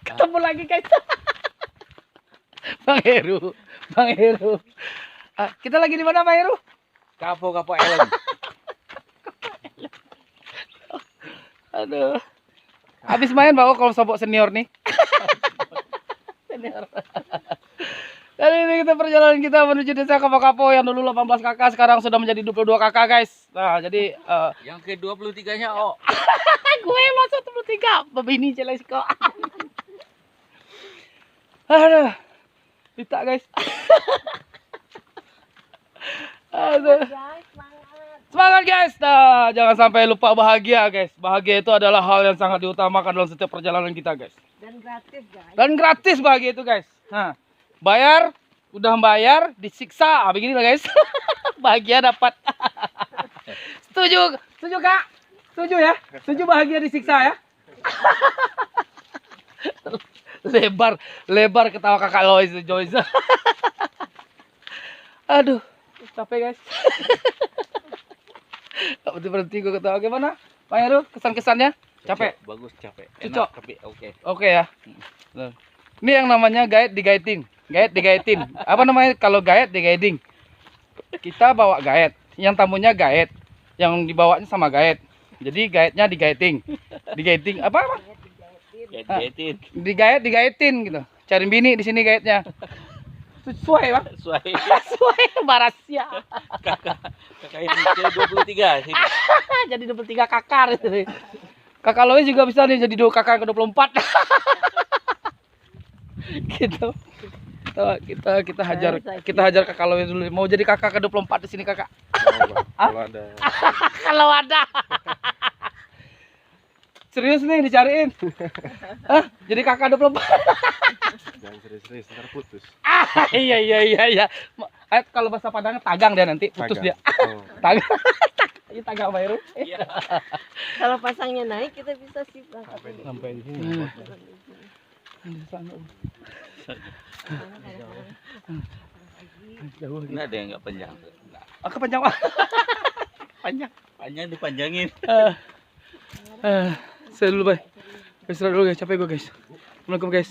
Ketemu lagi guys. Bang Heru, Bang Heru. Kita lagi di mana Bang Heru? Kapal Ellen. Aduh. Habis main bawa kalau sobok senior nih. Senior. Kali ini kita perjalanan kita menuju desa Kapo-Kapo yang dulu 18 kakak sekarang sudah menjadi 22 kakak guys. Nah jadi Yang ke-23-nya oh. gue masuk 23 Bebini jelas kok. Aduh. Tidak guys. Aduh. Semangat guys. Nah, jangan sampai lupa bahagia guys. Bahagia itu adalah hal yang sangat diutamakan dalam setiap perjalanan kita guys. Dan gratis guys. Dan gratis bahagia itu guys. Nah, bayar, udah bayar, disiksa, begini lah guys. Bahagia dapat. Setuju, setuju kak? Setuju ya? Setuju bahagia disiksa ya? lebar ketawa kakak Lois, Joyce. Aduh, capek guys. Gak berhenti gue ketawa. Gimana Pak Heru, kesan-kesannya? Capek? Bagus, capek. Cocok? Enak, tapi oke. Oke ya. Ini yang namanya guide digaiting. Guide digaiting. Apa namanya kalau guide digaiding? Kita bawa guide, yang tamunya guide, yang dibawanya sama guide. Jadi guide-nya digaiting. Digaiting apa? Digaetin. Digaitin gitu. Cari bini di sini guide-nya. Sesuai, Bang. Sesuai. Sesuai Barasia. Kakak yang ke-23 sini. Jadi 23 kakak itu. Kakak Lois juga bisa nih jadi kakak ke-24. Gitu. Kita hajar kakak Lois dulu. Mau jadi kakak ke-24 di sini kakak. Kalau ada. Kalau ada. Serius nih dicariin. Hah? Jadi kakak 24. Jangan serius-serius, ntar putus. Iya. Kalau bahasa Padang tagang dia nanti, putus Tagang. dia. Oh. Tagang. Ini tagang Pak Heru. Kalau pasangnya naik kita bisa sih Sampai di sini. Di sana. Jauh. Ini ada yang nggak panjang. Kepanjang. Panjang. Panjang dipanjangin. Saya dulu, Bay. Istirahat dulu guys, capek gue guys. Assalamualaikum guys.